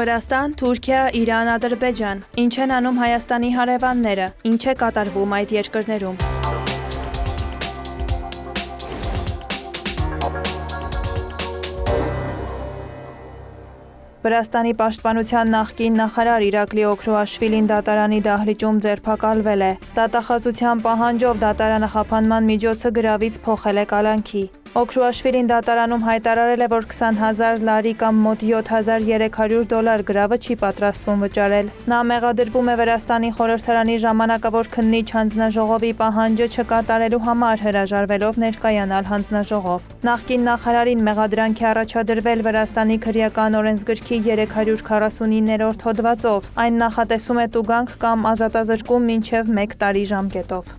Վրաստան, Թուրքիա, Իրան, Ադրբեջան։ Ինչ են անում Հայաստանի հարևանները, ինչ է կատարվում այդ երկրներում։ Վրաստանի պաշտպանության նախկին նախարար Իրակլի Օքրուաշվիլին դատարանի դահլիճում ձերբակալվել է։ Դատախազության պահանջով դատարանը խափանման միջոցը գրավից փոխել է կալանքի։ Օքրուաշվիլին դատարանում հայտարարել է, որ 20,000 լարի կամ մոտ $7,300 գրավը չի պատրաստվում վճարել։ Նա մեղադրվում է Վրաստանի խորհրդարանի ժամանակավոր քննիչ հանձնաժողովի պահանջը չկատարելու համար հրաժարվելով ներկայանալ հանձնաժողով։ Նախկին նախարարին մեղադրանք է առաջադրվել Վրաստանի քրեական օրենսգրքի 349-րդ հոդվածով։ Այն նախատեսում է տուգանք կամ ազատազրկում մինչև 1 տարի ժամկետով։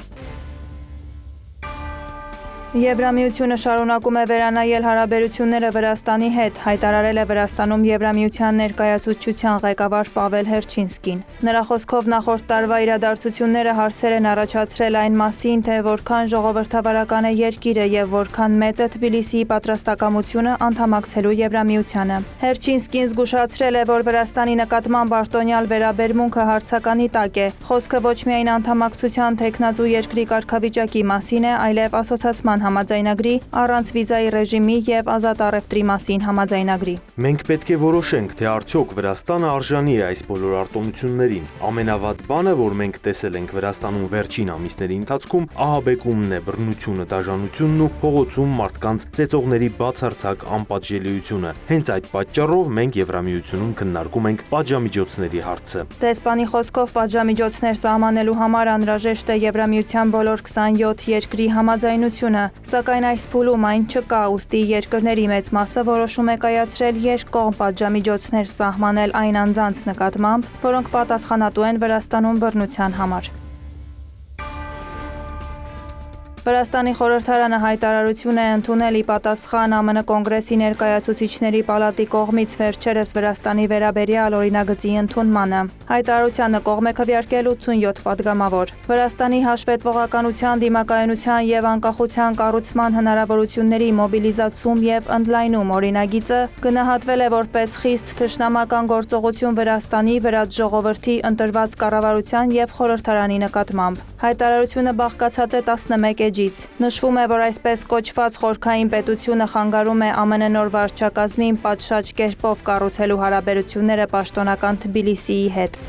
Եվրամիությունը շարունակում է վերանայել հարաբերությունները Վրաստանի հետ, հայտարարել է Վրաստանում Եվրամիության ներկայացուցչության ղեկավար Պավել Հերչինսկին։ Նրա խոսքով նախորդ տարվա իրադարձությունները հարցեր են առաջացրել այն մասին, թե որքան ժողովրդավարական է երկիրը եւ որքան մեծ է Թբիլիսիի պատրաստակամությունը անդամակցելու Եվրամիությանը։ Հերչինսկին զգուշացրել է, որ Վրաստանի նկատմամբ արտոնյալ վերաբերմունքը հարցականի տակ է։ Խոսքը ոչ միայն անդամակցության թեկնածու երկրի կարգավիճակի մասին է, այլև ասոցացման համաձայնագրի, առանց վիզայի ռեժիմի եւ ազատ առևտրի մասին համաձայնագրի։ Մենք պետք է որոշենք, թե արդյոք Վրաստանը արժանի է այս բոլոր արտոնություններին։ Ամենավատ բանը, որ մենք տեսել ենք Վրաստանում վերջին ամիսների ընթացքում, ահաբեկումն է, բռնությունը, դաժանությունն ու փողոցում մարդկանց ծեծողների բացարձակ անպատժելիությունը։ Հենց այդ պատճառով մենք Եվրամիությունում քննարկում ենք պատժամիջոցների հարցը։ Դեսպանի խոսքով պատժամիջոցներ սահմանելու համար անհրաժեշտ է Եվրամիության բոլոր 27 երկրի համաձայնությունը, սակայն այս փուլում այն չկա, ուստի երկրների մեծ մասը որոշում է կայացրել երկկողմ պատժամիջոցներ սահմանել այն անձանց նկատմամբ, որոնք պատասխանատու են Վրաստանում բռնության համար։ Վրաստանի խորհրդարանը հայտարարություն է ընդունել ի պատասխան ԱՄՆ կոնգրեսի ներկայացուցիչների պալատի կողմից վերջերս Վրաստանի վերաբերյալ օրինագծի ընդունմանը։ Հայտարարությանը կողմ է քվեարկել 87 падգամավոր։ Վրաստանի հաշվետվողականության, դիմակայունության եւ անկախության կառուցման հնարավորությունների մոբիլիզացում եւ ընդլայնում օրինագիծը գնահատվել է որպես խիստ թշնամական գործողություն Վրաստանի վրա ժողովրդի ընտրված կառավարության եւ խորհրդարանի նկատմամբ։ Հայտարարությունը բաղկացած է 11 էջից։ Նշվում է, որ այսպես կոչված խորքային պետությունը խանգարում է ԱՄՆ նոր վարչակազմին պատշաճ կերպով կառուցելու հարաբերությունները պաշտոնական Թբիլիսիի հետ։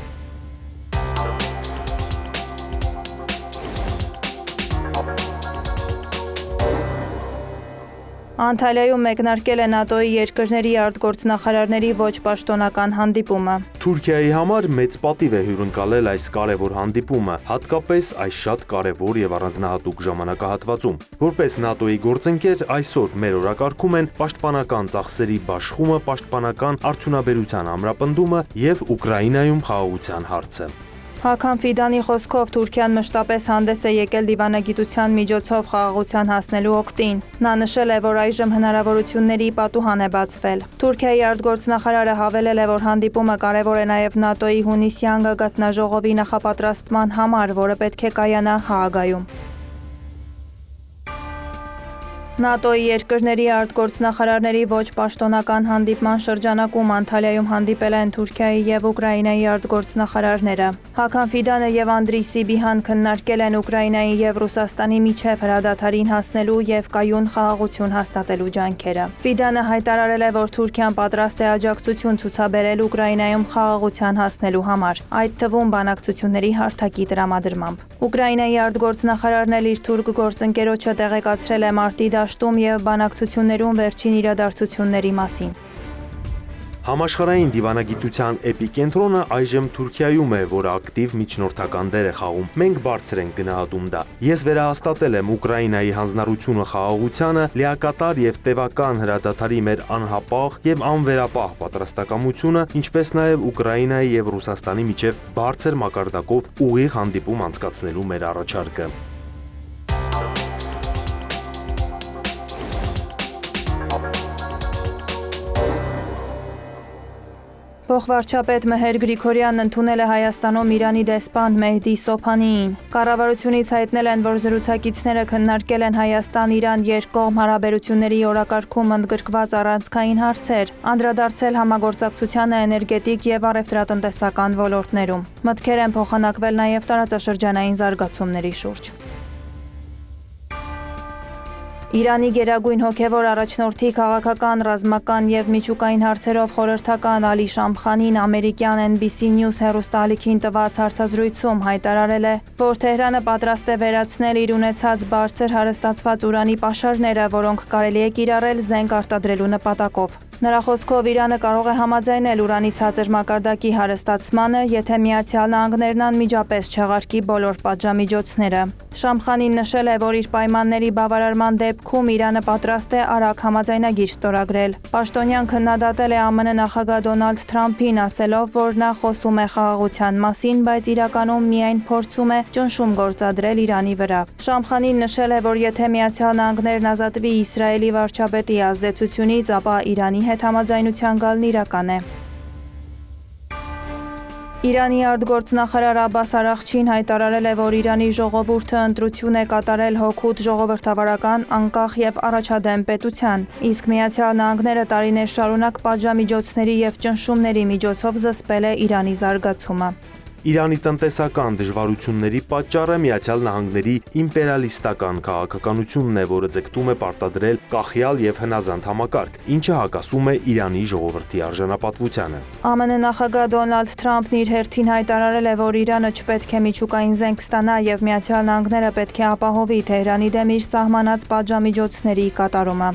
Անտալիայում մեկնարկել է ՆԱՏՕ-ի երկրների արտգործնախարարների ոչ պաշտոնական հանդիպումը։ Թուրքիայի համար մեծ պատիվ է հյուրընկալել այս կարևոր հանդիպումը, հատկապես այս շատ կարևոր եւ առանձնահատուկ ժամանակահատվածում։ Որպես ՆԱՏՕ-ի գործընկեր այսօր մեր օրակարգում են պաշտպանական ծախսերի բաշխումը, պաշտպանական արդյունաբերության ամրապնդումը եւ Ուկրաինայում խաղաղության հարցը։ Հաքան Ֆիդանի խոսքով Թուրքիան մշտապես հանդես է եկել դիվանագիտության միջոցով խաղաղության հասնելու օգտին։ Նա նշել է, որ այժմ հնարավորությունների պատուհան է բացվել։ Թուրքիայի արտգործնախարարը հավելել է, որ հանդիպումը կարևոր է նաև ՆԱՏՕ-ի հունիսյան գագաթնաժողովի նախապատրաստման համար, որը պետք է կայանա Հաագայում։ ՆԱՏՕ-ի երկրների արտգործնախարարների ոչ պաշտոնական հանդիպման շրջանակում Անտալիայում հանդիպել են Թուրքիայի եւ Ուկրաինայի արտգործնախարարները։ Հաքան Ֆիդանը եւ Անդրիյ Սիբիհան քննարկել են Ուկրաինայի եւ Ռուսաստանի միջև հրադադարին հասնելու եւ կայուն խաղաղություն հաստատելու ջանքերը։ Ֆիդանը հայտարարել է, որ Թուրքիան պատրաստ է աջակցություն ցուցաբերել Ուկրաինայում խաղաղության հասնելու համար, այդ թվում բանակցությունների հարթակի տրամադրմամբ։ Ուկրաինայի արտգործնախարարն էլ իր թուրք գործընկերոջը տեղեկացրել է մարտի դաշտում եւ բանակցություններում վերջին իրադարձությունների մասին։ Համաշխարհային դիվանագիտության էպիկենտրոնը այժմ Թուրքիայում է, որը ակտիվ միջնորդական դեր է խաղում։ Մենք բարձր ենք գնահատում դա։ Ես վերահաստատել եմ Ուկրաինայի հանձնառությունը խաղաղությանը, լիակատար եւ տևական հրադադարի մեր անհապաղ եւ անվերապահ պատրաստակամությունը, ինչպես նաեւ Ուկրաինայի եւ Ռուսաստանի միջև բարձր մակարդակով ուղիղ հանդիպում անցկացնելու մեր առաջարկը։ Փոխվարչապետ Մեհեր Գրիգորյանն ընդունել է Հայաստանում Իրանի դեսպան Մեհդի Սոփանիին։ Կառավարությունից հայտնել են, որ զրուցակիցները քննարկել են Հայաստան-Իրան երկկողմ հարաբերությունների օրակարգում ընդգրկված առանցքային հարցեր, անդրադարձել համագործակցությանը էներգետիկ եւ առևտրատնտեսական ոլորտներում։ Մտքեր են փոխանակվել նաեւ տարածաշրջանային զարգացումների շուրջ։ Իրանի գերագույն հոգևոր առաջնորդի քաղաքական, ռազմական եւ միջուկային հարցերով խորհրդական Ալի Շամխանին ամերիկյան NBC News հեռուստաալիքին տված հարցազրույցում հայտարարել է, որ Թեհրանը պատրաստ է վերացնել իր ունեցած բարձր հարստացված ուրանի պաշարները, որոնք կարելի է կիրառել զենք արտադրելու նպատակով։ Նրա խոսքով Իրանը կարող է համաձայնել ուրանի ցածր մակարդակի հարստացմանը, եթե Միացյալ Նահանգներն անմիջապես չեղարկի բոլոր պատժամիջոցները։ Շամխանին նշել է, որ իր պայմանների բավարարման դեպքում Իրանը պատրաստ է արագ համաձայնագիր ստորագրել։ Պաշտոնյան քննադատել է ԱՄՆ նախագահ Դոնալդ Թրամփին, ասելով, որ նա խոսում է խաղաղության մասին, բայց իրականում միայն փորձում է ճնշում գործադրել Իրանի վրա։ Շամխանին նշել է, որ եթե Միացյալ Նահանգներն ազատվի Իսրայելի վարչապետի ազդեցությունից, ապա Իրանի հետ համաձայնության գալն իրական է։ Իրանի արտգործնախարար Աբբաս Արաղչին հայտարարել է, որ Իրանի ժողովուրդը ընտրություն է կատարել հօգուտ ժողովրդավարական, անկախ եւ առաջադեմ պետության, իսկ Միացյալ Նահանգները տարիներ շարունակ պատժամիջոցների եւ ճնշումների միջոցով զսպել է Իրանի զարգացումը։ Իրանի տնտեսական դժվարությունների պատճառը Միացյալ Նահանգների իմպերիալիստական քաղաքականությունն է, որը ձգտում է պարտադրել կախյալ եւ հնազանդ համակարգ, ինչը հակասում է Իրանի ժողովրդի արժանապատվությանը։ ԱՄՆ նախագահ Դոնալդ Թրամփն իր հերթին հայտարարել է, որ Իրանը չպետք է միջուկային զենք ստանա եւ Միացյալ Նահանգները պետք է ապահովի Թեհրանի դեմ իր սահմանած պատժամիջոցների կատարումը։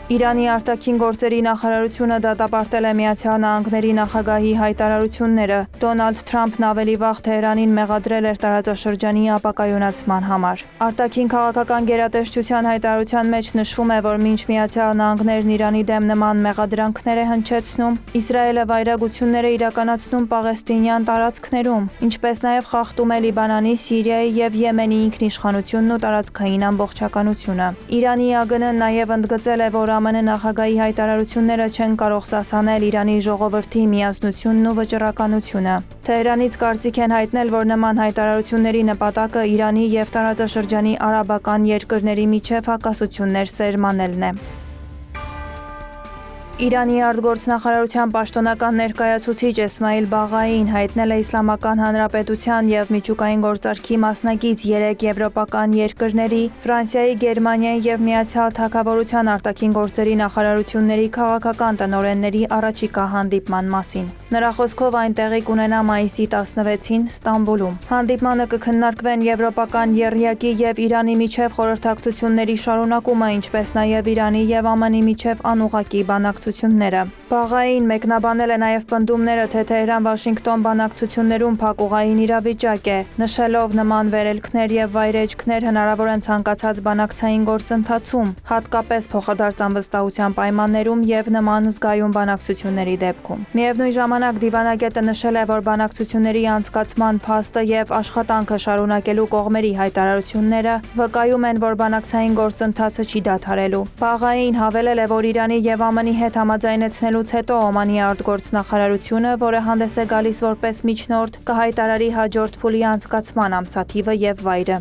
Իրանի արտաքին գործերի նախարարությունը դատապարտել է Միացյալ Նահանգների նախագահի հայտարարությունները։ Դոնալդ Թրամփն ավելի վաղ Թեհրանին մեղադրել էր տարածաշրջանի ապակայունացման համար։ Արտաքին քաղաքական գերատեսչության հայտարարության մեջ նշվում է, որ մինչ Միացյալ Նահանգներն Իրանի դեմ նման մեղադրանքներ է հնչեցնում, Իսրայելը վայրագություններ է իրականացնում պաղեստինյան տարածքներում, ինչպես նաև խախտում է Լիբանանի, Սիրիայի եւ Եմենի ինքնիշխանությունն ու տարածքային ամբողջականությունը։ Իրանի ԱԳՆ-ն նաև ընդգծել է, որ ԱՄՆ նախագահի հայտարարությունները չեն կարող սասանել Իրանի ժողովրդի միասնությունն ու վճռականությունը։ Թեհրանից կարծիք են հայտնել, որ նման հայտարարությունների նպատակը Իրանի եւ տարածաշրջանի արաբական երկրների միջև հակասություններ սերմանելն է։ Իրանի արտգործնախարարության պաշտոնական ներկայացուցիչ Էսմայիլ Բաղային հայտնել է Իսլամական Հանրապետության եւ միջուկային գործարքի մասնակից 3 եվրոպական երկրների, Ֆրանսիայի, Գերմանիայի եւ Միացյալ Թագավորության արտաքին գործերի նախարարությունների քաղաքական տնօրենների առաջիկա հանդիպման մասին։ Նրա խոսքով այն տեղի կունենա մայիսի 16-ին Ստամբուլում։ Հանդիպմանը կքննարկվեն եվրոպական եռյակի եւ Իրանի միջև խորհրդակցությունների շարունակումը, ինչպես նաեւ Իրանի եւ ԱՄՆ-ի միջև անուղղակի բանակցությունները։ Բաղային մեկնաբանել է նաև պնդումները, թե Թեհրան-Վաշինգտոն բանակցություններում փակուղային իրավիճակ է, նշելով նման վերելքներ եւ վայրեջքներ հնարավոր են ցանկացած բանակցային գործընթացում, հատկապես փոխադարձ անվստահության պայմաններում եւ նման զգայուն բանակցությունների դեպքում։ Միևնույն ժամանակ դիվանագետը նշել է, որ բանակցությունների անցկացման փաստը եւ աշխատանքը շարունակելու կողմերի հայտարարությունները վկայում են, որ բանակցային գործընթացը չի դադարելու։ Բաղային հավելել է, որ Իրանի եւ ԱՄՆ-ի հետ համաձայնեցնելուց հետո Օմանի արտգործնախարարությունը, որը հանդես է գալիս որպես միջնորդ, կհայտարարի հաջորդ փուլի անցկացման ամսաթիվը եւ վայրը։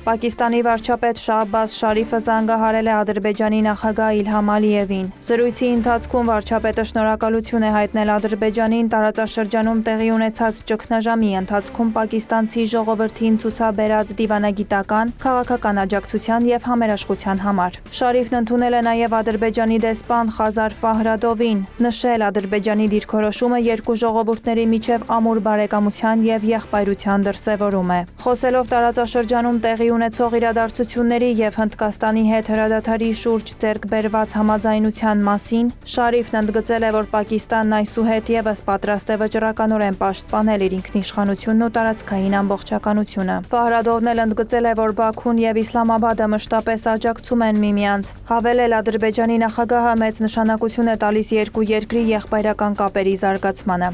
Պակիստանի վարչապետ Շահբազ Շարիֆը զանգահարել է Ադրբեջանի նախագահ Իլհամ Ալիևին։ Զրույցի ընթացքում վարչապետը շնորհակալություն է հայտնել Ադրբեջանին տարածաշրջանում տեղի ունեցած ճգնաժամի ընթացքում պակիստանցի ժողովրդին ցուցաբերած դիվանագիտական, քաղաքական աջակցության եւ համերաշխության համար։ Շարիֆն ընդունել է նաեւ Ադրբեջանի դեսպան Խազար Ֆահրադովին, նշել Ադրբեջանի դիրքորոշումը երկու ժողովուրդների միջև ամուր բարեկամության եւ եղբայրության դրսեւորում է։ Խոսելով տարածաշրջանում տեղի ունեցող իրադարձությունների եւ Հնդկաստանի հետ հրադադարի շուրջ ձեռք բերված համաձայնության մասին, Շարիֆն ընդգծել է, որ Պակիստանն այսուհետ եւս պատրաստ է վճռականորեն պաշտպանել իր ինքնիշխանությունն ու տարածքային ամբողջականությունը։ Ֆահրադովն էլ ընդգծել է, որ Բաքուն եւ Իսլամաբադը մշտապես աջակցում են միմյանց։ Հավելել Ադրբեջանի նախագահը մեծ նշանակություն է տալիս երկու երկրի եղբայրական կապերի զարգացմանը։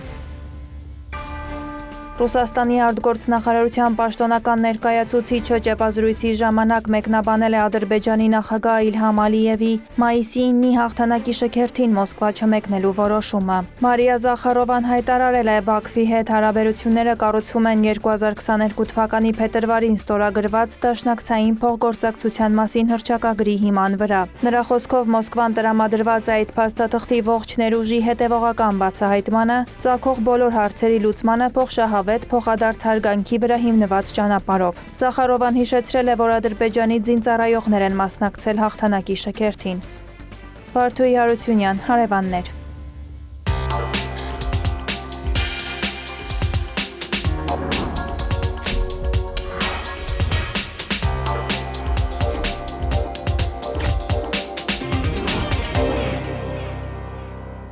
Ռուսաստանի արտգործնախարարության պաշտոնական ներկայացուցիչը ճեպազրույցի ժամանակ մեկնաբանել է Ադրբեջանի նախագահ Իլհամ Ալիևի մայիսի 9-ի հաղթանակի շքերթին Մոսկվա չմեկնելու որոշումը։ Մարիա Զախարովան հայտարարել է, Բաքվի հետ հարաբերությունները կառուցվում են 2022 թվականի փետրվարին ստորագրված դաշնակցային փոխգործակցության մասին հռչակագրի հիման վրա։ Նրա խոսքով Մոսկվան տրամադրված է այդ փաստաթղթի ողջ ներուժի հետևողական բացահայտմանը, ծագող բոլոր հարցերի լուծմանը փոխշահավետ փոխադարձ հարգանքի վրա հիմնված ճանապարհով։ Զախարովան հիշեցրել է, որ Ադրբեջանի զինծառայողներ են մասնակցել հաղթանակի շքերթին։ Վարդուհի Հարությունյան, հարևաններ։